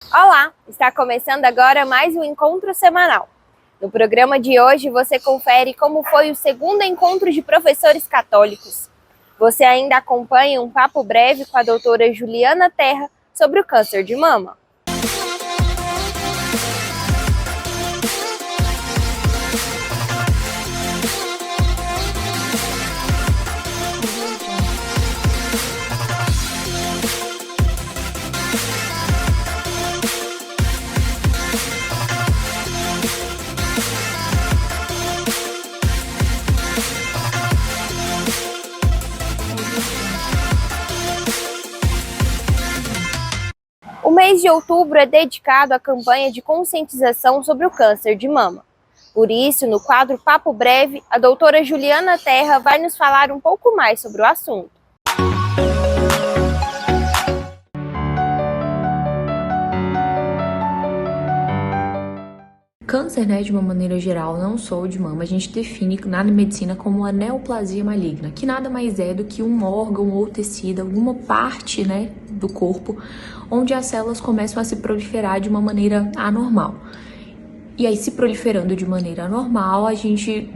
Olá, está começando agora mais um encontro semanal. No programa de hoje você confere como foi o segundo encontro de professores católicos. Você ainda acompanha um papo breve com a doutora Juliana Terra sobre o câncer de mama. O mês de outubro é dedicado à campanha de conscientização sobre o câncer de mama. Por isso, no quadro Papo Breve, a doutora Juliana Terra vai nos falar um pouco mais sobre o assunto. Câncer, de uma maneira geral, não só o de mama, a gente define na medicina como a neoplasia maligna, que nada mais é do que um órgão ou tecido, alguma parte, do corpo, onde as células começam a se proliferar de uma maneira anormal. E aí, se proliferando de maneira anormal, a gente,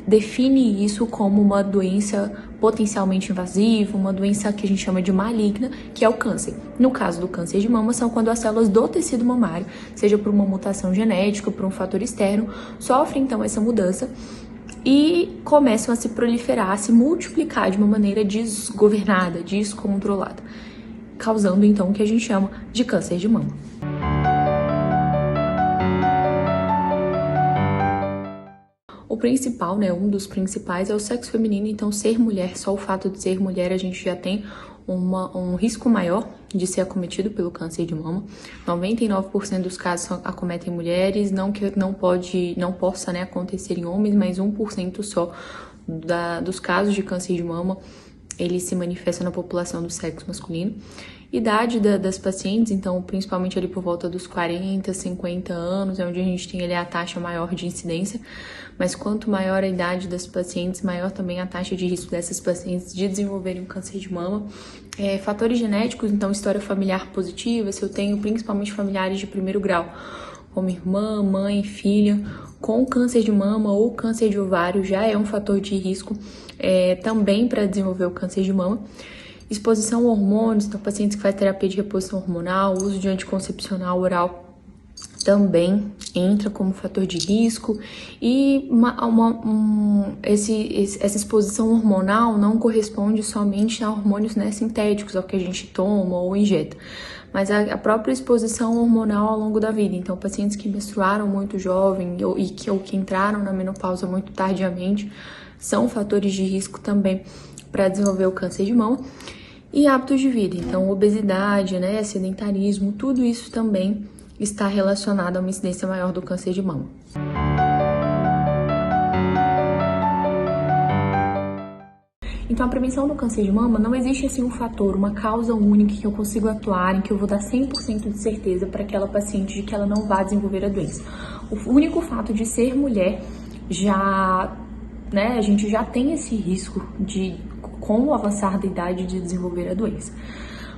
define isso como uma doença potencialmente invasiva, uma doença que a gente chama de maligna, que é o câncer. No caso do câncer de mama, são quando as células do tecido mamário, seja por uma mutação genética ou por um fator externo, sofrem então essa mudança e começam a se proliferar, a se multiplicar de uma maneira desgovernada, descontrolada, causando então o que a gente chama de câncer de mama. O principal, um dos principais é o sexo feminino, então ser mulher, só o fato de ser mulher a gente já tem um risco maior de ser acometido pelo câncer de mama. 99% dos casos acometem mulheres, não que não possa acontecer em homens, mas 1% só dos casos de câncer de mama ele se manifesta na população do sexo masculino. Idade das pacientes, então principalmente ali por volta dos 40, 50 anos, é onde a gente tem ali a taxa maior de incidência, mas quanto maior a idade das pacientes, maior também a taxa de risco dessas pacientes de desenvolverem um câncer de mama. Fatores genéticos, então história familiar positiva, se eu tenho principalmente familiares de primeiro grau, como irmã, mãe, filha, com câncer de mama ou câncer de ovário, já é um fator de risco também para desenvolver o câncer de mama. Exposição a hormônios, então pacientes que fazem terapia de reposição hormonal, uso de anticoncepcional oral também entra como fator de risco. E essa exposição hormonal não corresponde somente a hormônios sintéticos, ao que a gente toma ou injeta, mas a própria exposição hormonal ao longo da vida. Então, pacientes que menstruaram muito jovem ou que entraram na menopausa muito tardiamente são fatores de risco também para desenvolver o câncer de mama. E hábitos de vida, então obesidade, sedentarismo, tudo isso também está relacionado a uma incidência maior do câncer de mama. Então, a prevenção do câncer de mama, não existe assim um fator, uma causa única que eu consigo atuar, em que eu vou dar 100% de certeza para aquela paciente de que ela não vai desenvolver a doença. O único fato de ser mulher a gente já tem esse risco com o avançar da idade de desenvolver a doença.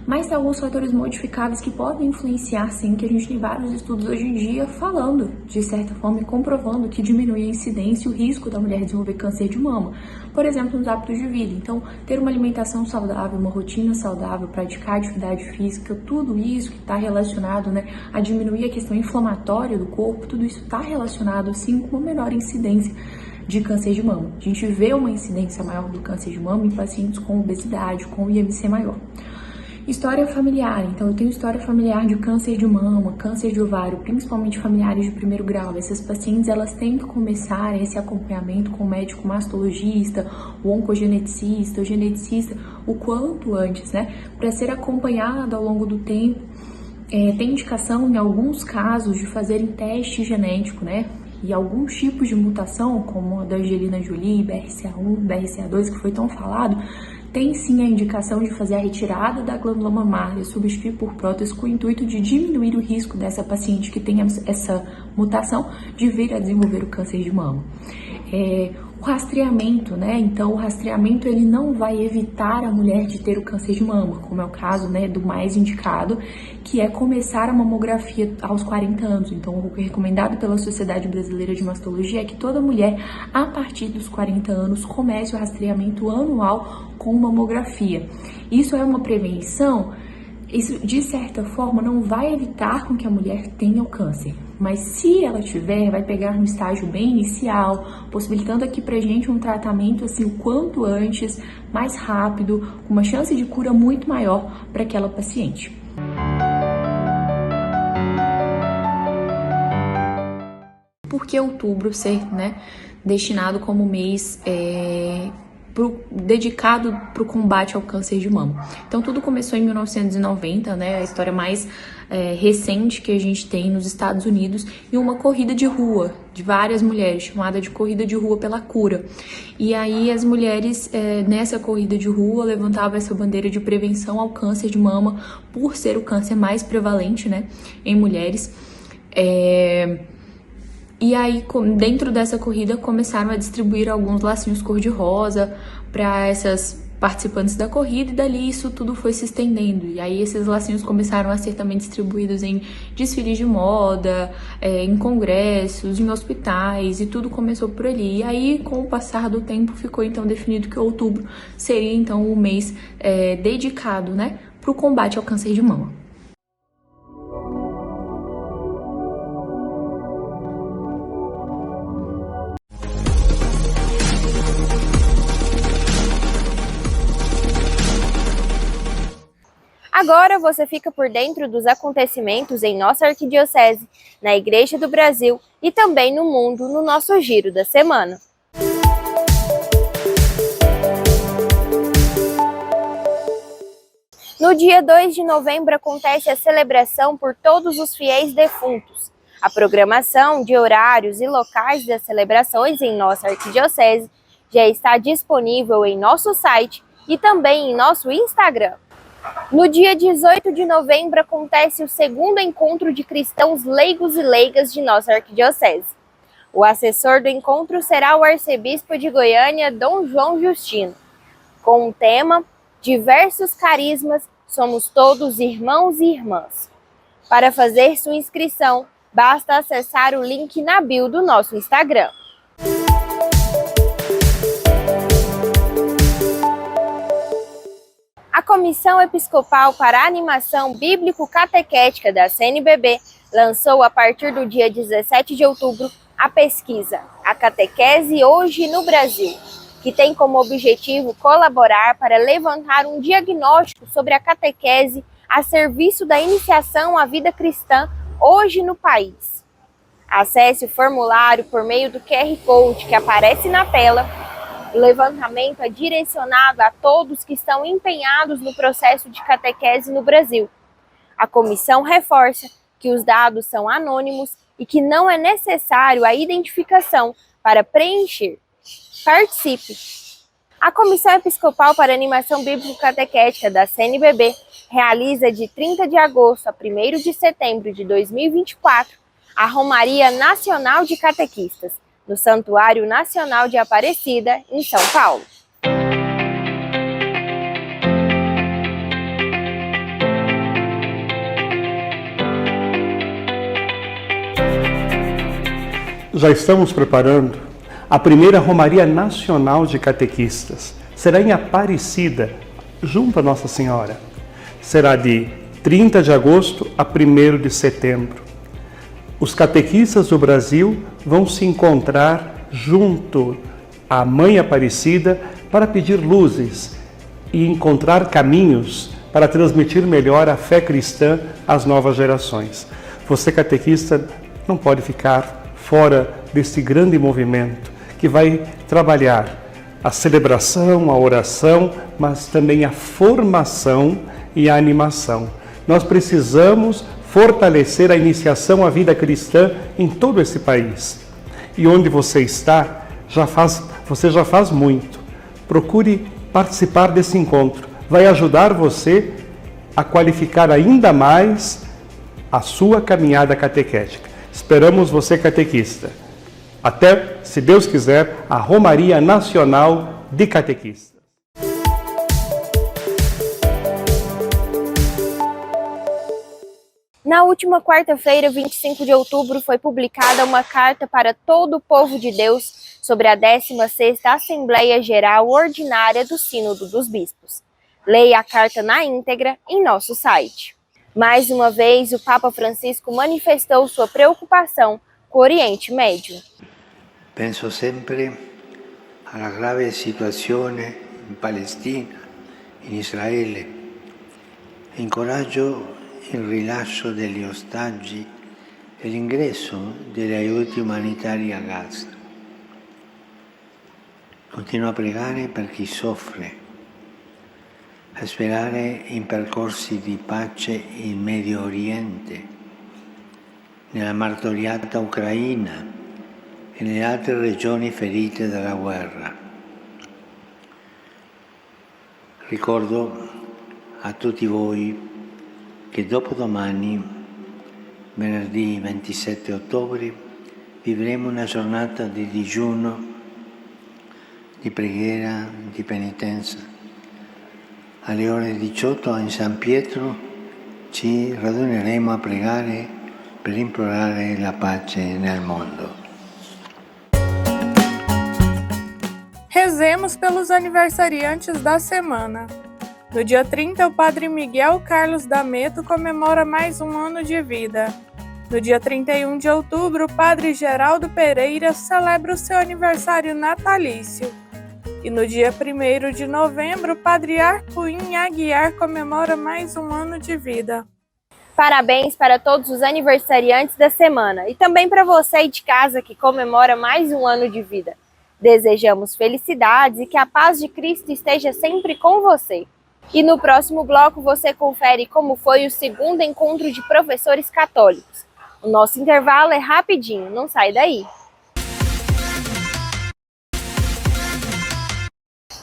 Mas tem alguns fatores modificáveis que podem influenciar, sim, que a gente tem vários estudos hoje em dia falando, de certa forma, e comprovando que diminui a incidência e o risco da mulher desenvolver câncer de mama. Por exemplo, nos hábitos de vida. Então, ter uma alimentação saudável, uma rotina saudável, praticar atividade física, tudo isso que está relacionado a diminuir a questão inflamatória do corpo, tudo isso está relacionado, sim, com uma menor incidência de câncer de mama. A gente vê uma incidência maior do câncer de mama em pacientes com obesidade, com IMC maior. História familiar, então eu tenho história familiar de câncer de mama, câncer de ovário, principalmente familiares de primeiro grau. Essas pacientes, elas têm que começar esse acompanhamento com o médico mastologista, o oncogeneticista, o geneticista, o quanto antes, para ser acompanhado ao longo do tempo. Tem indicação, em alguns casos, de fazerem teste genético, e alguns tipos de mutação, como a da Angelina Jolie, BRCA1, BRCA2, que foi tão falado, tem sim a indicação de fazer a retirada da glândula mamária, substituir por prótese, com o intuito de diminuir o risco dessa paciente que tem essa mutação de vir a desenvolver o câncer de mama. o rastreamento, né? Então, o rastreamento ele não vai evitar a mulher de ter o câncer de mama, como é o caso, né, do mais indicado, que é começar a mamografia aos 40 anos. Então, o recomendado pela Sociedade Brasileira de Mastologia é que toda mulher, a partir dos 40 anos, comece o rastreamento anual com mamografia. Isso é uma prevenção. Isso, de certa forma, não vai evitar com que a mulher tenha o câncer, mas se ela tiver, vai pegar um estágio bem inicial, possibilitando aqui pra gente um tratamento assim o quanto antes, mais rápido, com uma chance de cura muito maior para aquela paciente. Por que outubro ser, destinado como mês dedicado para o combate ao câncer de mama? Então tudo começou em 1990, a história mais recente que a gente tem nos Estados Unidos, em uma corrida de rua de várias mulheres, chamada de Corrida de Rua pela Cura. E aí as mulheres nessa corrida de rua levantavam essa bandeira de prevenção ao câncer de mama, por ser o câncer mais prevalente, em mulheres. E aí, dentro dessa corrida, começaram a distribuir alguns lacinhos cor-de-rosa para essas participantes da corrida, e dali isso tudo foi se estendendo. E aí esses lacinhos começaram a ser também distribuídos em desfiles de moda, em congressos, em hospitais, e tudo começou por ali. E aí, com o passar do tempo, ficou então definido que outubro seria então o mês dedicado, para o combate ao câncer de mama. Agora você fica por dentro dos acontecimentos em nossa arquidiocese, na Igreja do Brasil e também no mundo no nosso Giro da Semana. No dia 2 de novembro acontece a celebração por todos os fiéis defuntos. A programação de horários e locais das celebrações em nossa arquidiocese já está disponível em nosso site e também em nosso Instagram. No dia 18 de novembro acontece o segundo encontro de cristãos leigos e leigas de nossa arquidiocese. O assessor do encontro será o arcebispo de Goiânia, Dom João Justino, com o tema Diversos Carismas, somos todos irmãos e irmãs. Para fazer sua inscrição, basta acessar o link na bio do nosso Instagram. A Comissão Episcopal para a Animação Bíblico-Catequética da CNBB lançou a partir do dia 17 de outubro a pesquisa A Catequese Hoje no Brasil, que tem como objetivo colaborar para levantar um diagnóstico sobre a catequese a serviço da iniciação à vida cristã hoje no país. Acesse o formulário por meio do QR Code que aparece na tela. O levantamento é direcionado a todos que estão empenhados no processo de catequese no Brasil. A comissão reforça que os dados são anônimos e que não é necessário a identificação para preencher. Participe! A Comissão Episcopal para a Animação Bíblico-Catequética da CNBB realiza de 30 de agosto a 1º de setembro de 2024 a Romaria Nacional de Catequistas, no Santuário Nacional de Aparecida, em São Paulo. Já estamos preparando a primeira Romaria Nacional de Catequistas. Será em Aparecida, junto a Nossa Senhora. Será de 30 de agosto a 1º de setembro. Os catequistas do Brasil vão se encontrar junto à Mãe Aparecida para pedir luzes e encontrar caminhos para transmitir melhor a fé cristã às novas gerações. Você, catequista, não pode ficar fora desse grande movimento que vai trabalhar a celebração, a oração, mas também a formação e a animação. Nós precisamos fortalecer a iniciação à vida cristã em todo esse país. E onde você está, você já faz muito. Procure participar desse encontro. Vai ajudar você a qualificar ainda mais a sua caminhada catequética. Esperamos você, catequista. Até, se Deus quiser, a Romaria Nacional de Catequistas. Na última quarta-feira, 25 de outubro, foi publicada uma carta para todo o povo de Deus sobre a 16ª Assembleia Geral Ordinária do Sínodo dos Bispos. Leia a carta na íntegra em nosso site. Mais uma vez, o Papa Francisco manifestou sua preocupação com o Oriente Médio. Penso sempre alla grave situazione in Palestina, in Israele, e incoraggio il rilascio degli ostaggi e l'ingresso degli aiuti umanitari a Gaza. Continuo a pregare per chi soffre, a sperare in percorsi di pace in Medio Oriente, nella martoriata Ucraina e nelle altre regioni ferite dalla guerra. Ricordo a tutti voi che dopodomani, venerdì 27 ottobre, vivremo una giornata di digiuno, di preghiera, di penitenza. Alle ore 18 in San Pietro ci raduneremo a pregare per implorare la pace nel mondo. Rezemos pelos aniversariantes da semana. No dia 30, o Padre Miguel Carlos D'Ameto comemora mais um ano de vida. No dia 31 de outubro, o Padre Geraldo Pereira celebra o seu aniversário natalício. E no dia 1º de novembro, o Padre Arpuim Aguiar comemora mais um ano de vida. Parabéns para todos os aniversariantes da semana e também para você aí de casa que comemora mais um ano de vida. Desejamos felicidades e que a paz de Cristo esteja sempre com você. E no próximo bloco você confere como foi o segundo encontro de professores católicos. O nosso intervalo é rapidinho, não sai daí.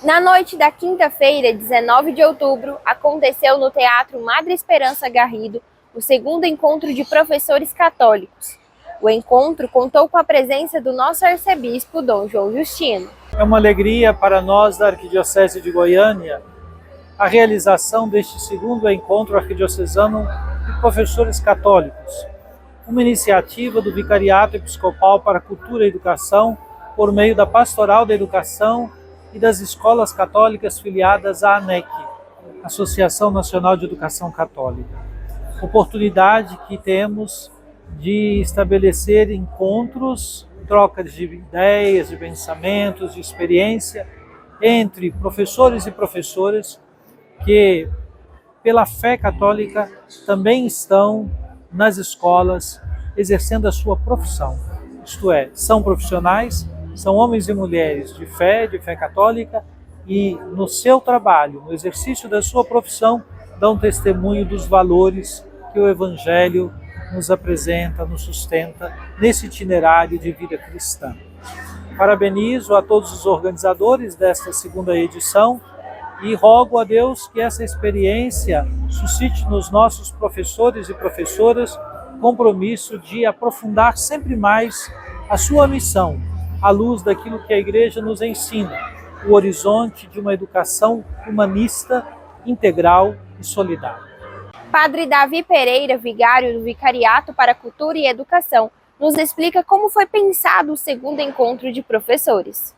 Na noite da quinta-feira, 19 de outubro, aconteceu no Teatro Madre Esperança Garrido o segundo encontro de professores católicos. O encontro contou com a presença do nosso arcebispo, Dom João Justino. É uma alegria para nós da Arquidiocese de Goiânia a realização deste segundo encontro arquidiocesano de professores católicos, uma iniciativa do Vicariato Episcopal para a Cultura e Educação por meio da Pastoral da Educação e das escolas católicas filiadas à ANEC, Associação Nacional de Educação Católica. Oportunidade que temos de estabelecer encontros, trocas de ideias, de pensamentos, de experiência entre professores e professoras que, pela fé católica, também estão nas escolas exercendo a sua profissão. Isto é, são profissionais, são homens e mulheres de fé católica e no seu trabalho, no exercício da sua profissão, dão testemunho dos valores que o Evangelho nos apresenta, nos sustenta nesse itinerário de vida cristã. Parabenizo a todos os organizadores desta segunda edição e rogo a Deus que essa experiência suscite nos nossos professores e professoras compromisso de aprofundar sempre mais a sua missão, à luz daquilo que a Igreja nos ensina, o horizonte de uma educação humanista, integral e solidária. Padre Davi Pereira, vigário do Vicariato para a Cultura e Educação, nos explica como foi pensado o segundo encontro de professores.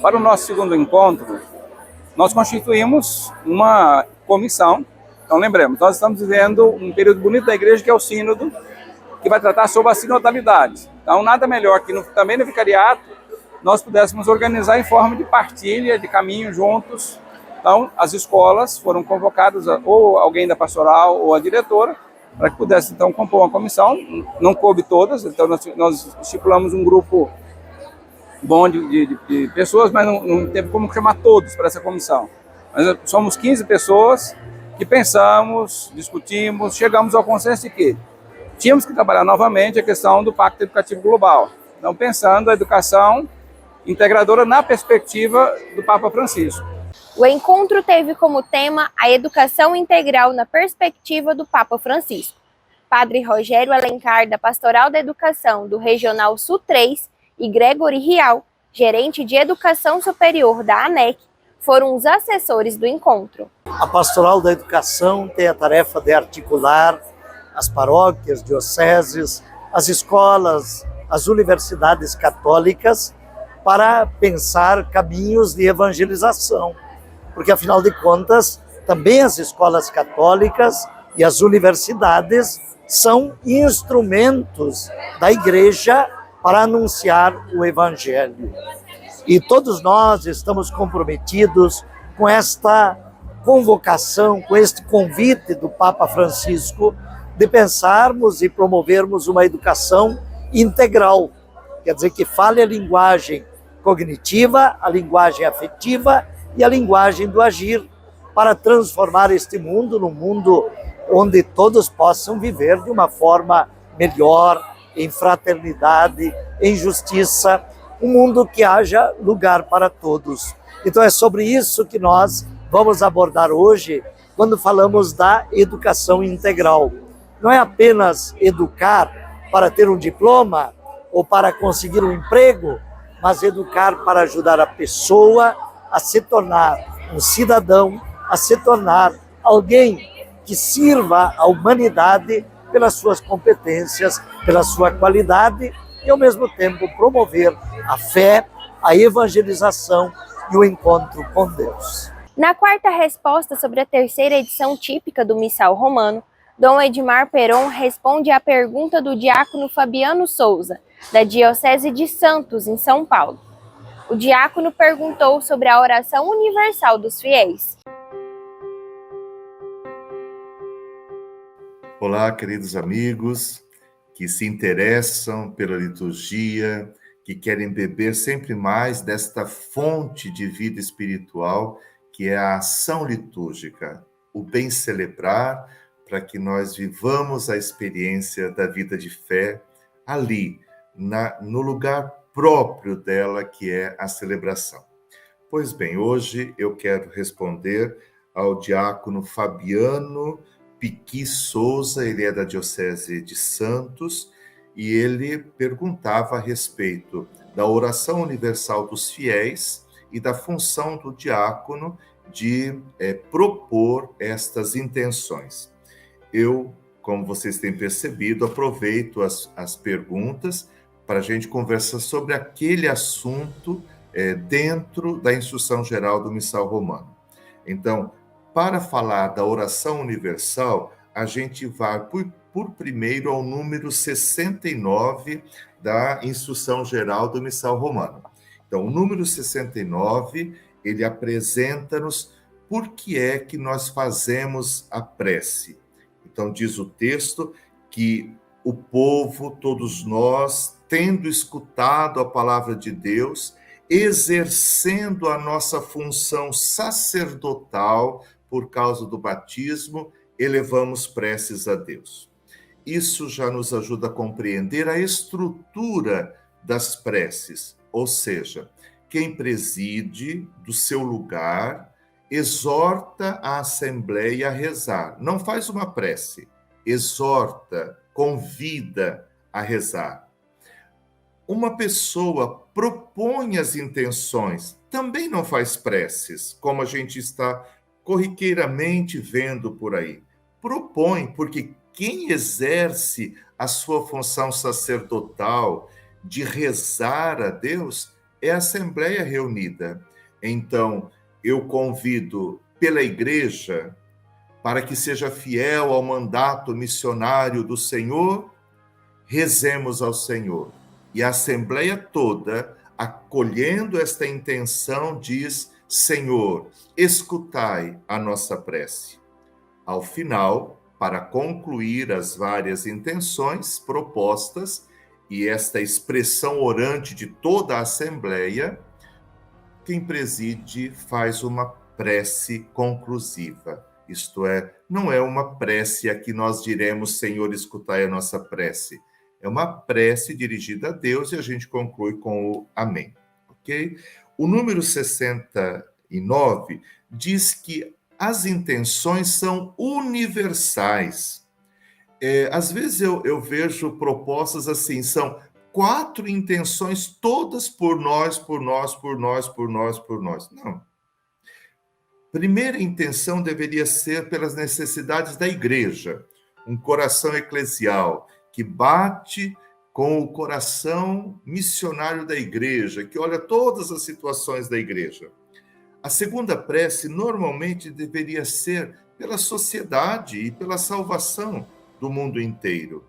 Para o nosso segundo encontro, nós constituímos uma comissão. Então lembremos, nós estamos vivendo um período bonito da Igreja que é o Sínodo, que vai tratar sobre a sinodalidade. Então nada melhor que também no Vicariato nós pudéssemos organizar em forma de partilha, de caminho juntos. Então as escolas foram convocadas, ou alguém da pastoral ou a diretora, para que pudesse então compor uma comissão. Não coube todas, então nós estipulamos um grupo bom de pessoas, mas não teve como chamar todos para essa comissão. Mas somos 15 pessoas que pensamos, discutimos, chegamos ao consenso de que tínhamos que trabalhar novamente a questão do Pacto Educativo Global. Então, pensando a educação integradora na perspectiva do Papa Francisco. O encontro teve como tema a educação integral na perspectiva do Papa Francisco. Padre Rogério Alencar, da Pastoral da Educação do Regional Sul 3, e Gregory Rial, gerente de Educação Superior da ANEC, foram os assessores do encontro. A Pastoral da Educação tem a tarefa de articular as paróquias, dioceses, as escolas, as universidades católicas para pensar caminhos de evangelização, porque afinal de contas, também as escolas católicas e as universidades são instrumentos da Igreja para anunciar o Evangelho. E todos nós estamos comprometidos com esta convocação, com este convite do Papa Francisco de pensarmos e promovermos uma educação integral, quer dizer, que fale a linguagem cognitiva, a linguagem afetiva e a linguagem do agir, para transformar este mundo num mundo onde todos possam viver de uma forma melhor, em fraternidade, em justiça, um mundo que haja lugar para todos. Então é sobre isso que nós vamos abordar hoje, quando falamos da educação integral. Não é apenas educar para ter um diploma ou para conseguir um emprego, mas educar para ajudar a pessoa a se tornar um cidadão, a se tornar alguém que sirva à humanidade pelas suas competências, pela sua qualidade e, ao mesmo tempo, promover a fé, a evangelização e o encontro com Deus. Na quarta resposta sobre a terceira edição típica do Missal Romano, Dom Edmar Peron responde à pergunta do diácono Fabiano Souza, da Diocese de Santos, em São Paulo. O diácono perguntou sobre a oração universal dos fiéis. Olá, queridos amigos que se interessam pela liturgia, que querem beber sempre mais desta fonte de vida espiritual, que é a ação litúrgica, o bem celebrar, para que nós vivamos a experiência da vida de fé ali, no lugar próprio dela, que é a celebração. Pois bem, hoje eu quero responder ao diácono Fabiano Piqui Souza, ele é da Diocese de Santos, e ele perguntava a respeito da oração universal dos fiéis e da função do diácono de propor estas intenções. Eu, como vocês têm percebido, aproveito as perguntas para a gente conversar sobre aquele assunto dentro da Instrução Geral do Missal Romano. Então, para falar da oração universal, a gente vai por primeiro ao número 69 da Instrução Geral do Missal Romano. Então, o número 69, ele apresenta-nos por que é que nós fazemos a prece. Então, diz o texto que o povo, todos nós, tendo escutado a palavra de Deus, exercendo a nossa função sacerdotal por causa do batismo, elevamos preces a Deus. Isso já nos ajuda a compreender a estrutura das preces, ou seja, quem preside do seu lugar exorta a assembleia a rezar. Não faz uma prece, exorta, convida a rezar. Uma pessoa propõe as intenções, também não faz preces, como a gente está corriqueiramente vendo por aí. Propõe, porque quem exerce a sua função sacerdotal de rezar a Deus é a Assembleia reunida. Então, eu convido pela Igreja para que seja fiel ao mandato missionário do Senhor, rezemos ao Senhor. E a Assembleia toda, acolhendo esta intenção, diz: Senhor, escutai a nossa prece. Ao final, para concluir as várias intenções propostas e esta expressão orante de toda a Assembleia, quem preside faz uma prece conclusiva. Isto é, não é uma prece a que nós diremos: Senhor, escutai a nossa prece. É uma prece dirigida a Deus e a gente conclui com o Amém. Ok? O número 69 diz que as intenções são universais. Às vezes eu vejo propostas assim, são 4 intenções, todas por nós, por nós, por nós, por nós, por nós. Não. Primeira intenção deveria ser pelas necessidades da igreja, um coração eclesial que bate com o coração missionário da igreja, que olha todas as situações da igreja. A segunda prece normalmente deveria ser pela sociedade e pela salvação do mundo inteiro.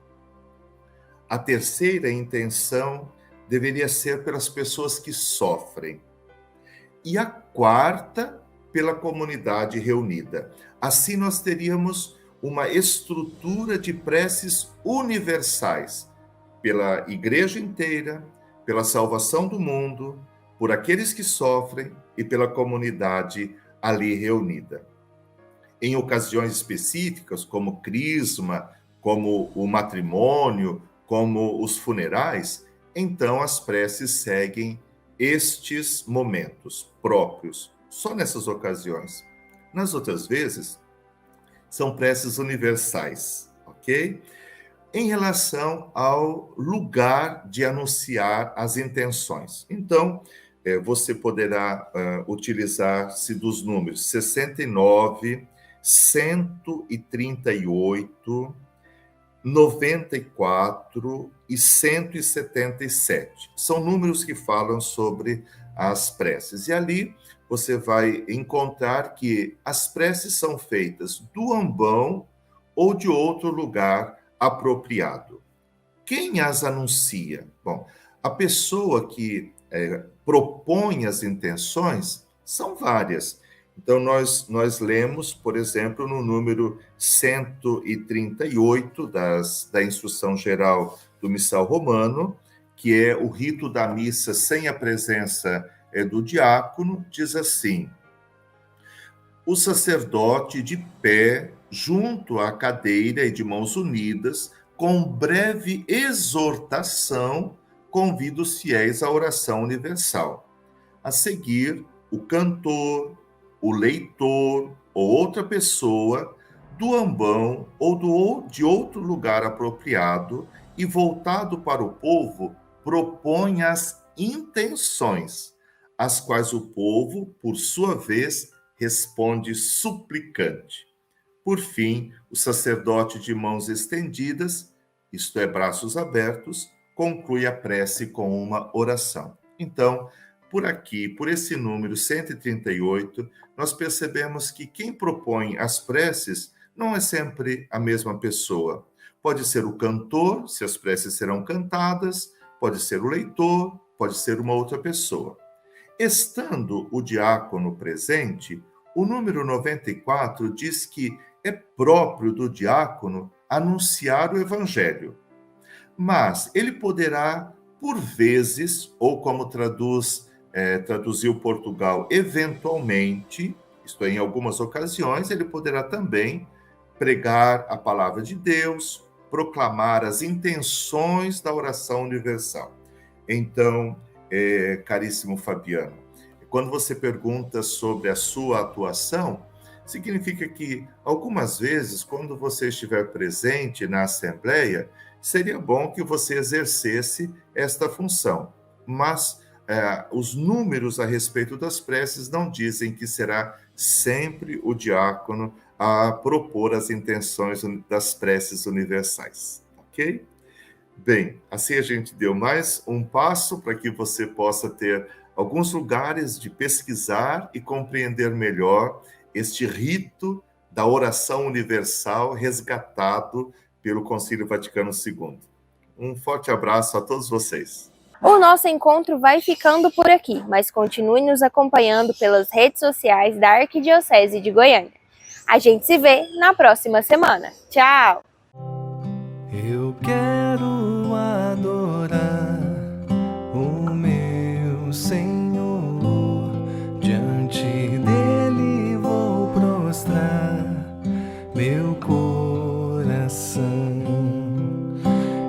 A terceira intenção deveria ser pelas pessoas que sofrem. E a quarta, pela comunidade reunida. Assim nós teríamos uma estrutura de preces universais, pela igreja inteira, pela salvação do mundo, por aqueles que sofrem e pela comunidade ali reunida. Em ocasiões específicas, como crisma, como o matrimônio, como os funerais, então as preces seguem estes momentos próprios, só nessas ocasiões. Nas outras vezes, são preces universais, ok? Em relação ao lugar de anunciar as intenções. Então, você poderá utilizar-se dos números 69, 138, 94 e 177. São números que falam sobre as preces. E ali você vai encontrar que as preces são feitas do ambão ou de outro lugar apropriado. Quem as anuncia? Bom, a pessoa que propõe as intenções são várias. Então, nós lemos, por exemplo, no número 138 da Instrução Geral do Missal Romano, que é o rito da missa sem a presença do diácono, diz assim: o sacerdote de pé, junto à cadeira e de mãos unidas, com breve exortação, convida os fiéis à oração universal. A seguir, o cantor, o leitor ou outra pessoa do ambão ou de outro lugar apropriado e voltado para o povo, propõe as intenções, às quais o povo, por sua vez, responde suplicante. Por fim, o sacerdote de mãos estendidas, isto é, braços abertos, conclui a prece com uma oração. Então, por aqui, por esse número 138, nós percebemos que quem propõe as preces não é sempre a mesma pessoa. Pode ser o cantor, se as preces serão cantadas, pode ser o leitor, pode ser uma outra pessoa. Estando o diácono presente, o número 94 diz que é próprio do diácono anunciar o evangelho. Mas ele poderá, por vezes, ou como traduziu Portugal, eventualmente, isto é, em algumas ocasiões, ele poderá também pregar a palavra de Deus, proclamar as intenções da oração universal. Então, caríssimo Fabiano, quando você pergunta sobre a sua atuação, significa que, algumas vezes, quando você estiver presente na Assembleia, seria bom que você exercesse esta função. Mas os números a respeito das preces não dizem que será sempre o diácono a propor as intenções das preces universais, ok? Bem, assim a gente deu mais um passo para que você possa ter alguns lugares de pesquisar e compreender melhor este rito da oração universal resgatado pelo Concílio Vaticano II. Um forte abraço a todos vocês. O nosso encontro vai ficando por aqui, mas continue nos acompanhando pelas redes sociais da Arquidiocese de Goiânia. A gente se vê na próxima semana. Tchau! Eu quero adorar o meu Senhor, diante dele vou prostrar meu coração.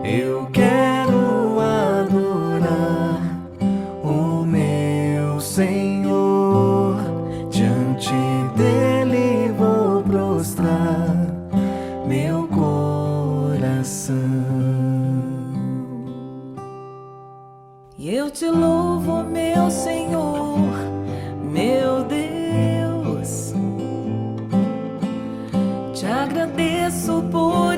Eu quero adorar o meu Senhor, diante dele vou prostrar meu coração. E eu te louvo, meu Senhor, meu Deus. Te agradeço por